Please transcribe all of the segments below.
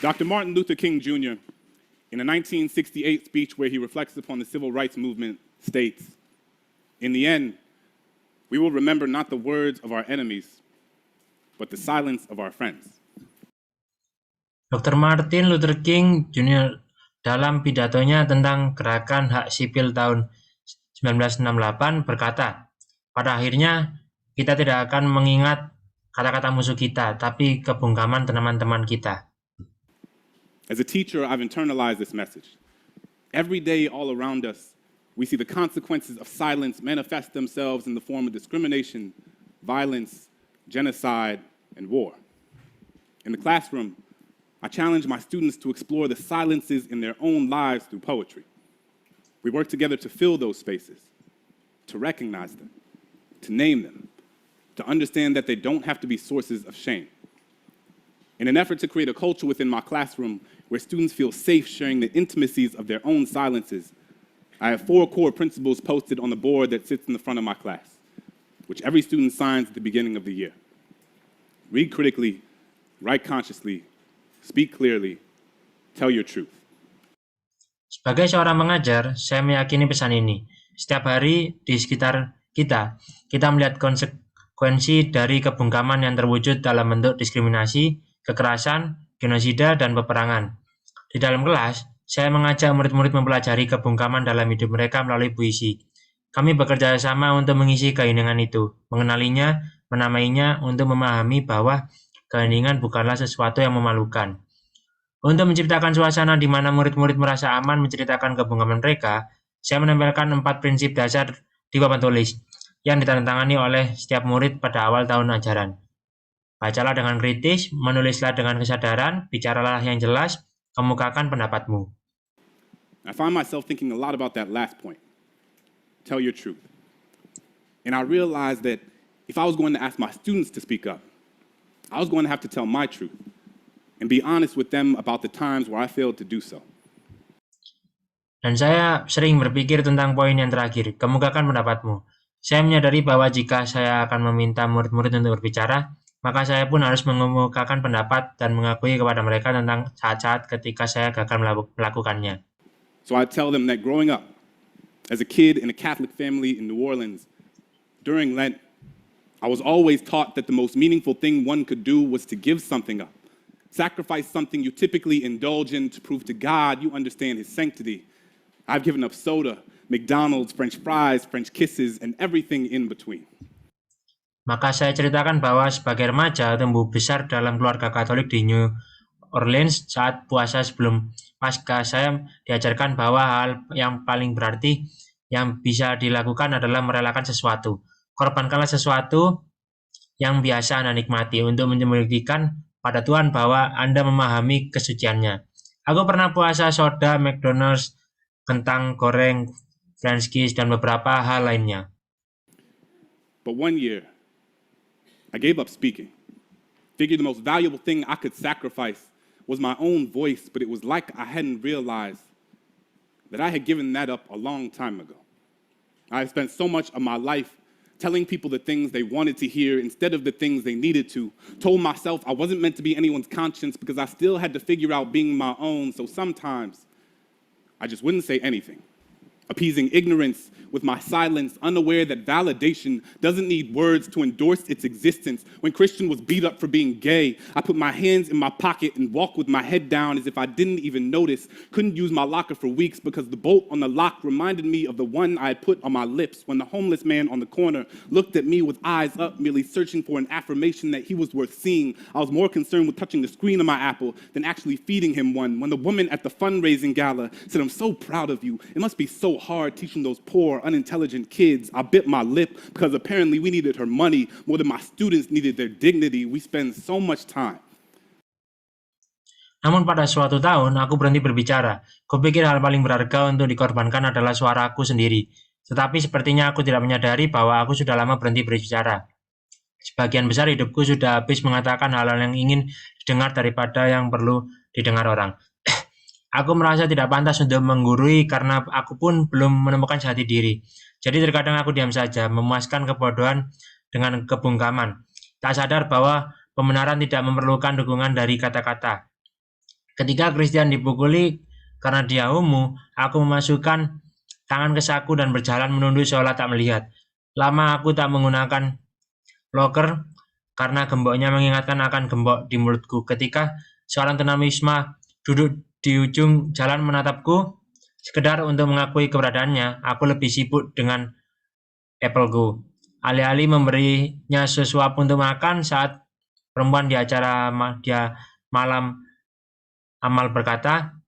Dr. Martin Luther King Jr., in a 1968 speech where he reflects upon the civil rights movement, states, "In the end, we will remember not the words of our enemies, but the silence of our friends." Dr. Martin Luther King Jr. dalam pidatonya tentang gerakan hak sipil tahun 1968 berkata, pada akhirnya kita tidak akan mengingat kata-kata musuh kita, tapi kebungkaman teman-teman kita. As a teacher, I've internalized this message. Every day all around us, we see the consequences of silence manifest themselves in the form of discrimination, violence, genocide, and war. In the classroom, I challenge my students to explore the silences in their own lives through poetry. We work together to fill those spaces, to recognize them, to name them, to understand that they don't have to be sources of shame. In an effort to create a culture within my classroom where students feel safe sharing the intimacies of their own silences, I have 4 core principles posted on the board that sits in the front of my class, which every student signs at the beginning of the year. Read critically, write consciously, speak clearly, tell your truth. Sebagai seorang pengajar, saya meyakini pesan ini. Setiap hari di sekitar kita melihat konsekuensi dari kebungkaman yang terwujud dalam bentuk diskriminasi, kekerasan, genosida, dan peperangan. Di dalam kelas, saya mengajak murid-murid mempelajari kebungkaman dalam hidup mereka melalui puisi. Kami bekerja sama untuk mengisi keheningan itu, mengenalinya, menamainya, untuk memahami bahwa keheningan bukanlah sesuatu yang memalukan. Untuk menciptakan suasana di mana murid-murid merasa aman menceritakan kebungkaman mereka, saya menempelkan 4 prinsip dasar di papan tulis yang ditandatangani oleh setiap murid pada awal tahun ajaran. Bacalah dengan kritis, menulislah dengan kesadaran, bicaralah yang jelas, kemukakan pendapatmu. I find myself thinking a lot about that last point. Tell your truth. And I realized that if I was going to ask my students to speak up, I was going to have to tell my truth and be honest with them about the times where I failed to do so. Dan saya sering berpikir tentang poin yang terakhir, kemukakan pendapatmu. Saya menyadari bahwa jika saya akan meminta murid-murid untuk berbicara, maka saya pun harus mengemukakan pendapat dan mengakui kepada mereka tentang saat-saat ketika saya gagal melakukannya. So I tell them that growing up, as a kid in a Catholic family in New Orleans, during Lent, I was always taught that the most meaningful thing one could do was to give something up. Sacrifice something you typically indulge in to prove to God you understand His sanctity. I've given up soda, McDonald's, French fries, French kisses, and everything in between. Maka saya ceritakan bahwa sebagai remaja tumbuh besar dalam keluarga Katolik di New Orleans saat puasa sebelum Paskah, saya diajarkan bahwa hal yang paling berarti yang bisa dilakukan adalah merelakan sesuatu. Korbankanlah sesuatu yang biasa Anda nikmati untuk membuktikan pada Tuhan bahwa Anda memahami kesuciannya. Aku pernah puasa soda, McDonald's, kentang goreng, French kiss, dan beberapa hal lainnya. But one year, I gave up speaking. Figured the most valuable thing I could sacrifice was my own voice, but it was like I hadn't realized that I had given that up a long time ago. I had spent so much of my life telling people the things they wanted to hear instead of the things they needed to. Told myself I wasn't meant to be anyone's conscience because I still had to figure out being my own, so sometimes I just wouldn't say anything, appeasing ignorance with my silence, unaware that validation doesn't need words to endorse its existence. When Christian was beat up for being gay, I put my hands in my pocket and walked with my head down as if I didn't even notice. Couldn't use my locker for weeks because the bolt on the lock reminded me of the one I had put on my lips when the homeless man on the corner looked at me with eyes up, merely searching for an affirmation that he was worth seeing. I was more concerned with touching the screen of my Apple than actually feeding him one. When the woman at the fundraising gala said, "I'm so proud of you. It must be so hard teaching those poor, unintelligent kids," I bit my lip because apparently we needed her money more than my students needed their dignity. We spend so much time. Namun pada suatu tahun, aku berhenti berbicara. Kupikir hal paling berharga untuk dikorbankan adalah suaraku sendiri. Tetapi sepertinya aku tidak menyadari bahwa aku sudah lama berhenti berbicara. Sebagian besar hidupku sudah habis mengatakan hal-hal yang ingin didengar daripada yang perlu didengar orang. Aku merasa tidak pantas untuk menggurui karena aku pun belum menemukan jati diri. Jadi terkadang aku diam saja, memuaskan kebodohan dengan kebungkaman. Tak sadar bahwa pembenaran tidak memerlukan dukungan dari kata-kata. Ketika Christian dipukuli karena dia homo, aku memasukkan tangan ke saku dan berjalan menunduk seolah tak melihat. Lama aku tak menggunakan loker karena gemboknya mengingatkan akan gembok di mulutku. Ketika seorang tunawisma duduk di ujung jalan menatapku, sekedar untuk mengakui keberadaannya, aku lebih sibuk dengan Apple Go. Alih-alih memberinya sesuatu untuk makan saat perempuan di acara dia malam amal berkata,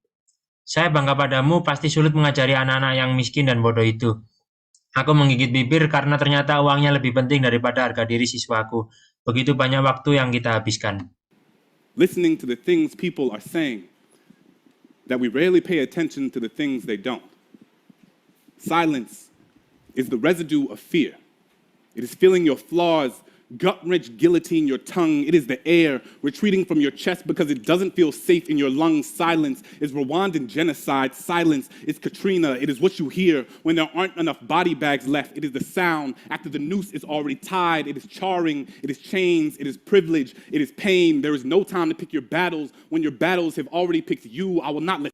"Saya bangga padamu, pasti sulit mengajari anak-anak yang miskin dan bodoh itu." Aku menggigit bibir karena ternyata uangnya lebih penting daripada harga diri siswaku. Begitu banyak waktu yang kita habiskan. Listening to the things people are saying, that we rarely pay attention to the things they don't. Silence is the residue of fear. It is feeling your flaws gut-wrench guillotine your tongue. It is the air retreating from your chest because it doesn't feel safe in your lungs. Silence is Rwandan genocide. Silence is Katrina. It is what you hear when there aren't enough body bags left. It is the sound after the noose is already tied. It is charring. It is chains. It is privilege. It is pain. There is no time to pick your battles when your battles have already picked you. I will not let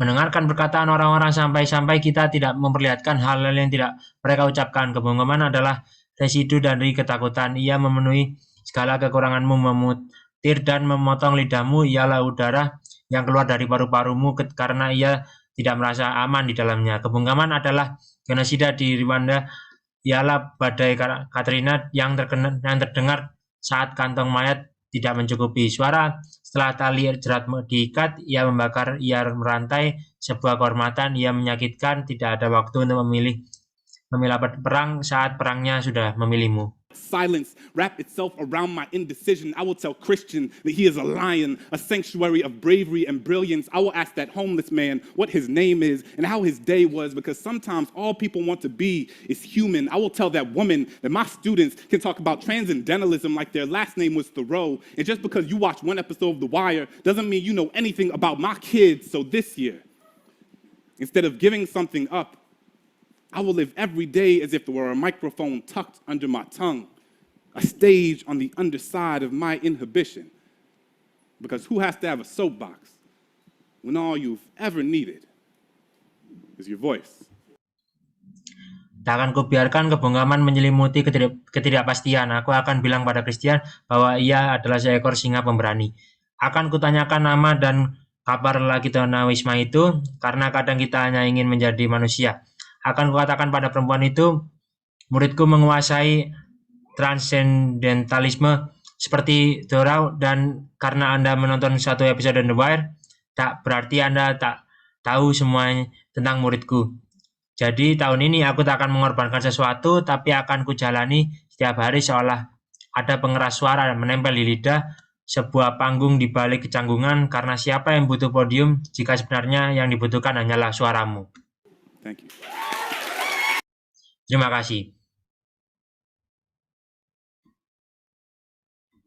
Mendengarkan perkataan orang-orang sampai-sampai kita tidak memperlihatkan hal-hal yang tidak mereka ucapkan. Kebohongan adalah residu dari ketakutan. Ia memenuhi segala kekuranganmu, memutir dan memotong lidahmu. Ialah udara yang keluar dari paru-parumu karena ia tidak merasa aman di dalamnya. Kebohongan adalah genosida di Rwanda. Ialah badai Katrina yang terdengar saat kantong mayat tidak mencukupi. Suara setelah tali jerat diikat, ia membakar, ia merantai, sebuah kehormatan, ia menyakitkan, tidak ada waktu untuk memilah perang saat perangnya sudah memilihmu. silence wrap itself around my indecision. I will tell Christian that he is a lion, a sanctuary of bravery and brilliance. I will ask that homeless man what his name is and how his day was, because sometimes all people want to be is human. I will tell that woman that my students can talk about transcendentalism like their last name was Thoreau. And just because you watch one episode of The Wire doesn't mean you know anything about my kids. So this year, instead of giving something up, I will live every day as if there were a microphone tucked under my tongue, a stage on the underside of my inhibition. Because who has to have a soapbox when all you've ever needed is your voice? Tak akan kubiarkan kebongkaman menyelimuti ketidakpastian. Aku akan bilang pada Christian bahwa ia adalah seekor singa pemberani. Akan kutanyakan nama dan kabar lelaki tunawisma itu, karena kadang kita hanya ingin menjadi manusia. Akan kukatakan pada perempuan itu, muridku menguasai transcendentalisme seperti Thoreau, dan karena Anda menonton satu episode The Wire, tak berarti Anda tak tahu semuanya tentang muridku. Jadi tahun ini aku tak akan mengorbankan sesuatu, tapi akan kujalani setiap hari seolah ada pengeras suara menempel di lidah, sebuah panggung di balik kecanggungan, karena siapa yang butuh podium jika sebenarnya yang dibutuhkan hanyalah suaramu. Thank you. Terima kasih.